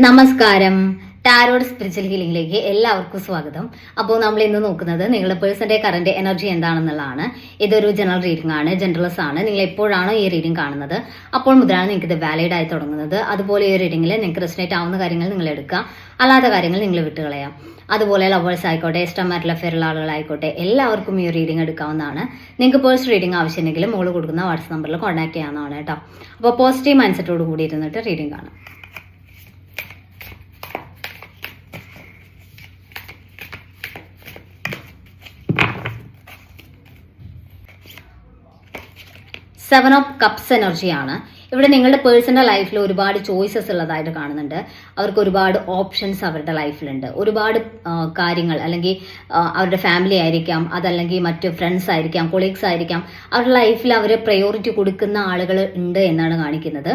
നമസ്കാരം. Tarot spiritual ഹീലിംഗിലേക്ക് എല്ലാവർക്കും സ്വാഗതം. അപ്പോൾ നമ്മൾ ഇന്ന് നോക്കുന്നത് നിങ്ങളുടെ പേഴ്സന്റെ കറന്റ് എനർജി എന്താണെന്നുള്ളതാണ്. ഇതൊരു ജനറൽ റീഡിംഗ് ആണ്, ജനറൽസ് ആണ്. നിങ്ങൾ എപ്പോഴാണോ ഈ റീഡിംഗ് കാണുന്നത് അപ്പോൾ മുതലാണ് നിങ്ങൾക്ക് ഇത് വാലിഡ് ആയി തുടങ്ങുന്നത്. അതുപോലെ ഈ റീഡിംഗിൽ നിങ്ങൾക്ക് റെസനേറ്റ് ആവുന്ന കാര്യങ്ങൾ നിങ്ങൾ എടുക്കുക, അല്ലാത്ത കാര്യങ്ങൾ നിങ്ങൾ വിട്ടുകളയാം. അതുപോലെ ലവേഴ്സ് ആയിക്കോട്ടെ, ഇഷ്ടം മാറ്റുള്ള ഫെയറുള്ള ആളുകളായിക്കോട്ടെ, എല്ലാവർക്കും ഈ റീഡിംഗ് എടുക്കാവുന്നതാണ്. നിങ്ങൾക്ക് പേഴ്സണൽ റീഡിംഗ് ആവശ്യമുണ്ടെങ്കിൽ മോള് കൊടുക്കുന്ന വാട്സ്ആപ്പ് നമ്പറിൽ കോൺടാക്ട് ചെയ്യാവുന്നതാണ് കേട്ടോ. അപ്പോൾ പോസിറ്റീവ് മൈൻഡ് സെറ്റോട് കൂടി ഇരുന്നിട്ട് റീഡിംഗ് കാണാം. സെവൻ ഓഫ് കപ്സ് എനർജിയാണ്. ഇവിടെ നിങ്ങളുടെ പേഴ്സണൽ ലൈഫിൽ ഒരുപാട് ചോയ്സസ് ഉള്ളതായിട്ട് കാണുന്നുണ്ട്. അവർക്ക് ഒരുപാട് ഓപ്ഷൻസ് അവരുടെ ലൈഫിലുണ്ട്. ഒരുപാട് കാര്യങ്ങൾ, അല്ലെങ്കിൽ അവരുടെ ഫാമിലി ആയിരിക്കാം, അതല്ലെങ്കിൽ മറ്റ് ഫ്രണ്ട്സ് ആയിരിക്കാം, കൊളീഗ്സ് ആയിരിക്കാം, അവരുടെ ലൈഫിൽ അവർ പ്രയോറിറ്റി കൊടുക്കുന്ന ആളുകൾ ഉണ്ട് എന്നാണ് കാണിക്കുന്നത്.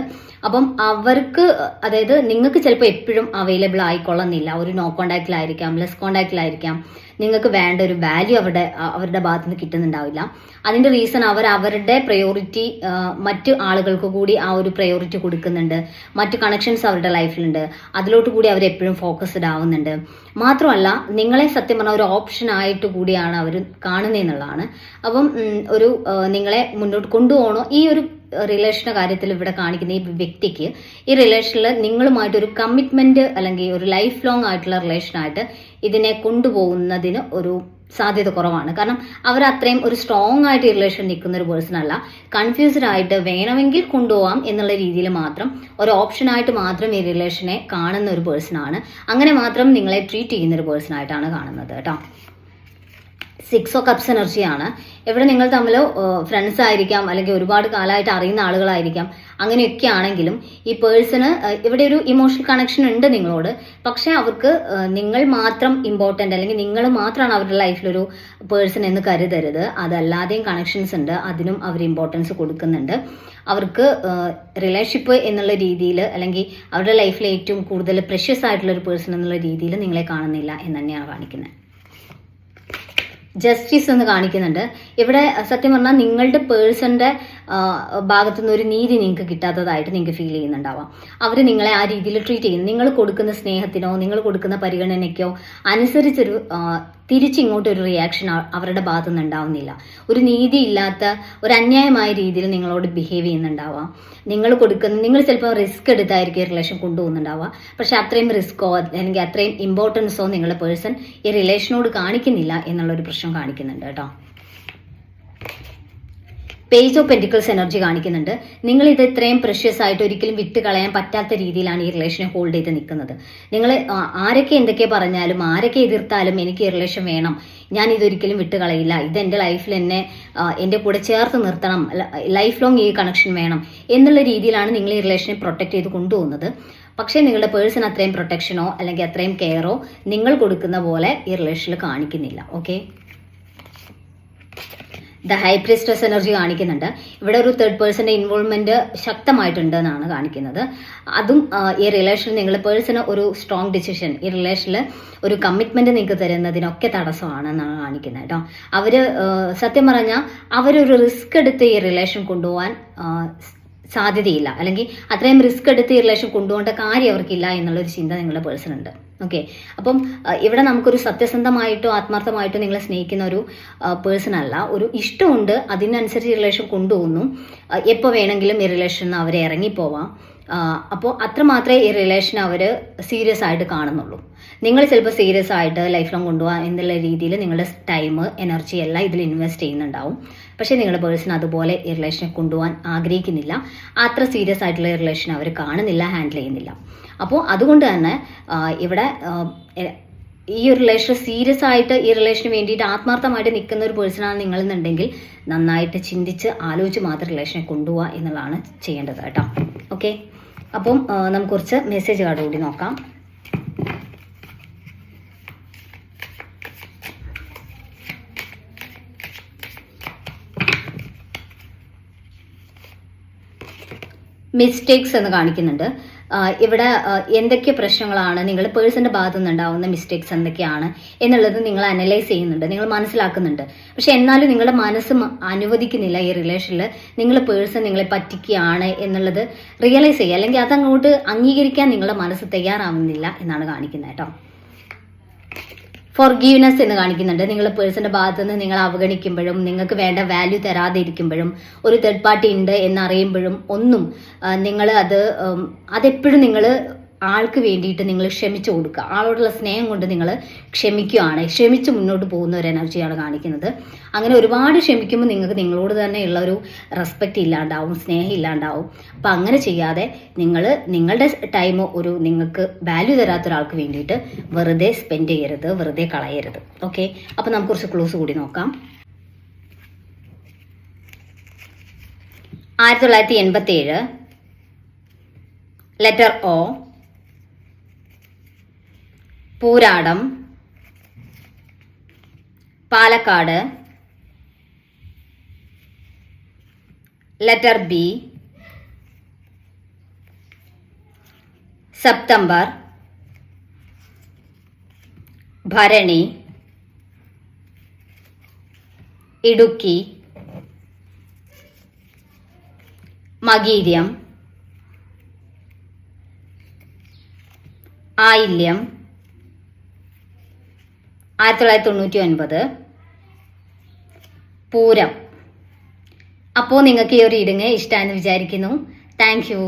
അപ്പം അവർക്ക്, അതായത് നിങ്ങൾക്ക് ചിലപ്പോൾ എപ്പോഴും അവൈലബിൾ ആയിക്കൊള്ളുന്നില്ല. ഒരു നോ കോണ്ടാക്റ്റിലായിരിക്കാം, ലെസ് കോണ്ടാക്റ്റിലായിരിക്കാം. നിങ്ങൾക്ക് വേണ്ട ഒരു വാല്യൂ അവരുടെ ഭാഗത്ത് നിന്ന് കിട്ടുന്നുണ്ടാവില്ല. അതിന്റെ റീസൺ അവരുടെ പ്രയോറിറ്റി മറ്റു ആളുകൾക്ക് കൂടി ആ ഒരു പ്രയോറിറ്റി കൊടുക്കുന്നുണ്ട്. മറ്റു കണക്ഷൻസ് അവരുടെ ലൈഫിലുണ്ട്. അതിലോട്ട് കൂടി അവർ എപ്പോഴും ഫോക്കസ്ഡ് ആവുന്നുണ്ട്. മാത്രമല്ല, നിങ്ങളെ സത്യം പറഞ്ഞാൽ ഒരു ഓപ്ഷൻ ആയിട്ട് കൂടിയാണ് അവർ കാണുന്നതെന്നുള്ളതാണ്. അപ്പം ഒരു നിങ്ങളെ മുന്നോട്ട് കൊണ്ടുപോകണോ ഈ ഒരു റിലേഷന്റെ കാര്യത്തിൽ ഇവിടെ കാണിക്കുന്ന ഈ വ്യക്തിക്ക് ഈ റിലേഷനിൽ നിങ്ങളുമായിട്ടൊരു കമ്മിറ്റ്മെന്റ് അല്ലെങ്കിൽ ഒരു ലൈഫ് ലോങ് ആയിട്ടുള്ള റിലേഷനായിട്ട് ഇതിനെ കൊണ്ടുപോകുന്നതിന് ഒരു സാധ്യത കുറവാണ്. കാരണം അവർ അത്രയും ഒരു സ്ട്രോങ് ആയിട്ട് ഈ റിലേഷൻ നിൽക്കുന്ന ഒരു പേഴ്സൺ അല്ല. കൺഫ്യൂസ്ഡ് ആയിട്ട് വേണമെങ്കിൽ കൊണ്ടുപോകാം എന്നുള്ള രീതിയിൽ മാത്രം, ഒരു ഓപ്ഷനായിട്ട് മാത്രം ഈ റിലേഷനെ കാണുന്ന ഒരു പേഴ്സൺ ആണ്. അങ്ങനെ മാത്രം നിങ്ങളെ ട്രീറ്റ് ചെയ്യുന്ന ഒരു പേഴ്സൺ ആയിട്ടാണ് കാണുന്നത് കേട്ടോ. സിക്സ് ഓഫ് കപ്സ് എനർജിയാണ്. ഇവിടെ നിങ്ങൾ തമ്മിൽ ഫ്രണ്ട്സ് ആയിരിക്കാം, അല്ലെങ്കിൽ ഒരുപാട് കാലമായിട്ട് അറിയുന്ന ആളുകളായിരിക്കാം. അങ്ങനെയൊക്കെ ആണെങ്കിലും ഈ പേഴ്സണ് ഇവിടെ ഒരു ഇമോഷണൽ കണക്ഷൻ ഉണ്ട് നിങ്ങളോട്. പക്ഷെ അവർക്ക് നിങ്ങൾ മാത്രം ഇമ്പോർട്ടൻ്റ്, അല്ലെങ്കിൽ നിങ്ങൾ മാത്രമാണ് അവരുടെ ലൈഫിലൊരു പേഴ്സൺ എന്ന് കരുതരുത്. അതല്ലാതെയും കണക്ഷൻസ് ഉണ്ട്, അതിനും അവർ ഇമ്പോർട്ടൻസ് കൊടുക്കുന്നുണ്ട്. അവർക്ക് റിലേഷൻഷിപ്പ് എന്നുള്ള രീതിയിൽ, അല്ലെങ്കിൽ അവരുടെ ലൈഫിൽ ഏറ്റവും കൂടുതൽ പ്രഷ്യസ് ആയിട്ടുള്ള ഒരു പേഴ്സൺ എന്നുള്ള രീതിയിൽ നിങ്ങളെ കാണുന്നില്ല എന്ന് തന്നെയാണ് കാണിക്കുന്നത്. ജസ്റ്റിസ് എന്ന് കാണിക്കുന്നുണ്ട്. ഇവിടെ സത്യം പറഞ്ഞാൽ നിങ്ങളുടെ പേഴ്സന്റെ ഭാഗത്തുനിന്ന് ഒരു നീതി നിങ്ങൾക്ക് കിട്ടാത്തതായിട്ട് നിങ്ങൾക്ക് ഫീൽ ചെയ്യുന്നുണ്ടാവാം. അവർ നിങ്ങളെ ആ രീതിയിൽ ട്രീറ്റ് ചെയ്യുന്നു. നിങ്ങൾ കൊടുക്കുന്ന സ്നേഹത്തിനോ നിങ്ങൾ കൊടുക്കുന്ന പരിഗണനയ്ക്കോ അനുസരിച്ചൊരു തിരിച്ചിങ്ങോട്ടൊരു റിയാക്ഷൻ അവരുടെ ഭാഗത്തു നിന്ന് ഉണ്ടാവുന്നില്ല. ഒരു നീതിയില്ലാത്ത, ഒരു അന്യായമായ രീതിയിൽ നിങ്ങളോട് ബിഹേവ് ചെയ്യുന്നുണ്ടാവാം. നിങ്ങൾ ചിലപ്പോൾ റിസ്ക് എടുത്തായിരിക്കും റിലേഷൻ കൊണ്ടുപോകുന്നുണ്ടാവുക. പക്ഷെ അത്രയും റിസ്ക്കോ അല്ലെങ്കിൽ അത്രയും ഇമ്പോർട്ടൻസോ നിങ്ങളുടെ പേഴ്സൺ ഈ റിലേഷനോട് കാണിക്കുന്നില്ല എന്നുള്ളൊരു പ്രശ്നം കാണിക്കുന്നുണ്ട് കേട്ടോ. പേജ് ഓഫ് പെന്റിക്കിൾസ് എനർജി കാണിക്കുന്നുണ്ട്. നിങ്ങൾ ഇത് ഇത്രയും പ്രഷ്യസ് ആയിട്ട് ഒരിക്കലും വിട്ട് കളയാൻ പറ്റാത്ത രീതിയിലാണ് ഈ റിലേഷനെ ഹോൾഡ് ചെയ്ത് നിൽക്കുന്നത്. നിങ്ങൾ ആരൊക്കെ എന്തൊക്കെ പറഞ്ഞാലും, ആരൊക്കെ എതിർത്താലും എനിക്ക് ഈ റിലേഷൻ വേണം, ഞാൻ ഇതൊരിക്കലും വിട്ട് കളയില്ല, ഇത് എൻ്റെ ലൈഫിൽ എന്നെ എൻ്റെ കൂടെ ചേർത്ത് നിർത്തണം, ലൈഫ് ലോങ് ഈ കണക്ഷൻ വേണം എന്നുള്ള രീതിയിലാണ് നിങ്ങൾ ഈ റിലേഷനെ പ്രൊട്ടക്ട് ചെയ്ത് കൊണ്ടുപോകുന്നത്. പക്ഷേ നിങ്ങളുടെ പേഴ്സൺ അത്രയും പ്രൊട്ടക്ഷനോ അല്ലെങ്കിൽ അത്രയും കെയറോ നിങ്ങൾ കൊടുക്കുന്ന പോലെ ഈ റിലേഷനിൽ കാണിക്കുന്നില്ല. Okay, the high priestess energy കാണിക്കുന്നുണ്ട്. ഇവിടെ ഒരു തേർഡ് പേഴ്സന്റെ ഇൻവോൾവ്മെന്റ് ശക്തമായിട്ടുണ്ട് എന്നാണ് കാണിക്കുന്നത്. അതും ഈ റിലേഷനിൽ നിങ്ങളുടെ പേഴ്സണ് ഒരു സ്ട്രോങ് ഡിസിഷൻ, ഈ റിലേഷനിൽ ഒരു കമ്മിറ്റ്മെന്റ് നിങ്ങൾക്ക് തരുന്നതിനൊക്കെ തടസ്സമാണെന്നാണ് കാണിക്കുന്നത് കേട്ടോ. അവര് സത്യം പറഞ്ഞാൽ അവരൊരു റിസ്ക് എടുത്ത് ഈ റിലേഷൻ കൊണ്ടുപോകാൻ സാധ്യതയില്ല, അല്ലെങ്കിൽ അത്രയും റിസ്ക് എടുത്ത് ഈ റിലേഷൻ കൊണ്ടുപോകേണ്ട കാര്യം അവർക്കില്ല എന്നുള്ളൊരു ചിന്ത നിങ്ങളുടെ പേഴ്സൺ ഉണ്ട്. ഓക്കെ, അപ്പം ഇവിടെ നമുക്കൊരു സത്യസന്ധമായിട്ടോ ആത്മാർത്ഥമായിട്ടോ നിങ്ങളെ സ്നേഹിക്കുന്ന ഒരു പേഴ്സൺ അല്ല. ഒരു ഇഷ്ടമുണ്ട്, അതിനനുസരിച്ച് റിലേഷൻ കൊണ്ടുപോകുന്നു. എപ്പോൾ വേണമെങ്കിലും ഈ റിലേഷൻ അവരെ ഇറങ്ങിപ്പോവാം. അപ്പോൾ അത്രമാത്രമേ ഈ റിലേഷൻ അവർ സീരിയസ് ആയിട്ട് കാണുന്നുള്ളൂ. നിങ്ങൾ ചിലപ്പോൾ സീരിയസ് ആയിട്ട് ലൈഫ് ലോങ് കൊണ്ടുപോകാൻ എന്നുള്ള രീതിയിൽ നിങ്ങളുടെ ടൈം, എനർജി എല്ലാം ഇതിൽ ഇൻവെസ്റ്റ് ചെയ്യുന്നുണ്ടാവും. പക്ഷേ നിങ്ങളുടെ പേഴ്സൺ അതുപോലെ ഈ റിലേഷനെ കൊണ്ടുപോകാൻ ആഗ്രഹിക്കുന്നില്ല. അത്ര സീരിയസ് ആയിട്ടുള്ള റിലേഷൻ അവർ കാണുന്നില്ല, ഹാൻഡിൽ ചെയ്യുന്നില്ല. അപ്പോൾ അതുകൊണ്ട് തന്നെ ഇവിടെ ഈ ഒരു റിലേഷൻ സീരിയസ് ആയിട്ട് ഈ റിലേഷന് വേണ്ടിയിട്ട് ആത്മാർത്ഥമായിട്ട് നിൽക്കുന്ന ഒരു പേഴ്സണാണ് നിങ്ങളെന്നുണ്ടെങ്കിൽ നന്നായിട്ട് ചിന്തിച്ച് ആലോചിച്ച് മാത്രം റിലേഷനെ കൊണ്ടുപോവുക എന്നുള്ളതാണ് ചെയ്യേണ്ടത് കേട്ടോ. ഓക്കെ, അപ്പം നമുക്ക് കുറച്ച് മെസ്സേജ് കാർഡ് കൂടി നോക്കാം. മിസ്റ്റേക്സ് എന്ന് കാണിക്കുന്നുണ്ട്. ഇവിടെ എന്തൊക്കെ പ്രശ്നങ്ങളാണ്, നിങ്ങളുടെ പേഴ്സന്റെ ഭാഗത്തു നിന്നുണ്ടാവുന്ന മിസ്റ്റേക്സ് എന്തൊക്കെയാണ് എന്നുള്ളത് നിങ്ങൾ അനലൈസ് ചെയ്യുന്നുണ്ട്, നിങ്ങൾ മനസ്സിലാക്കുന്നുണ്ട്. പക്ഷെ എന്നാലും നിങ്ങളുടെ മനസ്സ് അനുവദിക്കുന്നില്ല ഈ റിലേഷനിൽ നിങ്ങളുടെ പേഴ്സൺ നിങ്ങളെ പറ്റിക്കുകയാണ് എന്നുള്ളത് റിയലൈസ് ചെയ്യുക, അല്ലെങ്കിൽ അതങ്ങോട്ട് അംഗീകരിക്കാൻ നിങ്ങളുടെ മനസ്സ് തയ്യാറാവുന്നില്ല എന്നാണ് കാണിക്കുന്നത് കേട്ടോ. ഫോർഗീവ്നെസ് എന്ന് കാണിക്കുന്നുണ്ട്. നിങ്ങളുടെ പേഴ്സന്റെ ഭാഗത്തു നിന്ന് നിങ്ങൾ അവഗണിക്കുമ്പോഴും, നിങ്ങൾക്ക് വേണ്ട വാല്യൂ തരാതെ ഇരിക്കുമ്പോഴും, ഒരു തേർഡ് പാർട്ടി ഉണ്ട് എന്നറിയുമ്പോഴും ഒന്നും നിങ്ങൾ അതെപ്പോഴും നിങ്ങൾ ആൾക്ക് വേണ്ടിയിട്ട് നിങ്ങൾ ക്ഷമിച്ചു കൊടുക്കുക. ആളോടുള്ള സ്നേഹം കൊണ്ട് നിങ്ങൾ ക്ഷമിക്കുകയാണ്, ക്ഷമിച്ച് മുന്നോട്ട് പോകുന്ന ഒരു എനർജിയാണ് കാണിക്കുന്നത്. അങ്ങനെ ഒരുപാട് ക്ഷമിക്കുമ്പോൾ നിങ്ങൾക്ക് നിങ്ങളോട് തന്നെ ഉള്ള ഒരു റെസ്പെക്റ്റ് ഇല്ലാണ്ടാവും, സ്നേഹം ഇല്ലാണ്ടാവും. അപ്പം അങ്ങനെ ചെയ്യാതെ നിങ്ങൾ നിങ്ങളുടെ ടൈം ഒരു നിങ്ങൾക്ക് വാല്യൂ തരാത്ത ഒരാൾക്ക് വേണ്ടിയിട്ട് വെറുതെ സ്പെൻഡ് ചെയ്യരുത്, വെറുതെ കളയരുത്. ഓക്കെ, അപ്പം നമുക്ക് കുറച്ച് ക്ലൂസ് കൂടി നോക്കാം. 1987, letter O, Pooradam, Palakkad, letter B, September, ഭരണി, ഇടുക്കി, മകീര്യം, ആയില്യം, 1999, പൂരം. അപ്പോൾ നിങ്ങൾക്ക് ഈ ഒരു റീഡിങ് ഇഷ്ടമാണെന്ന് വിചാരിക്കുന്നു. Thank you.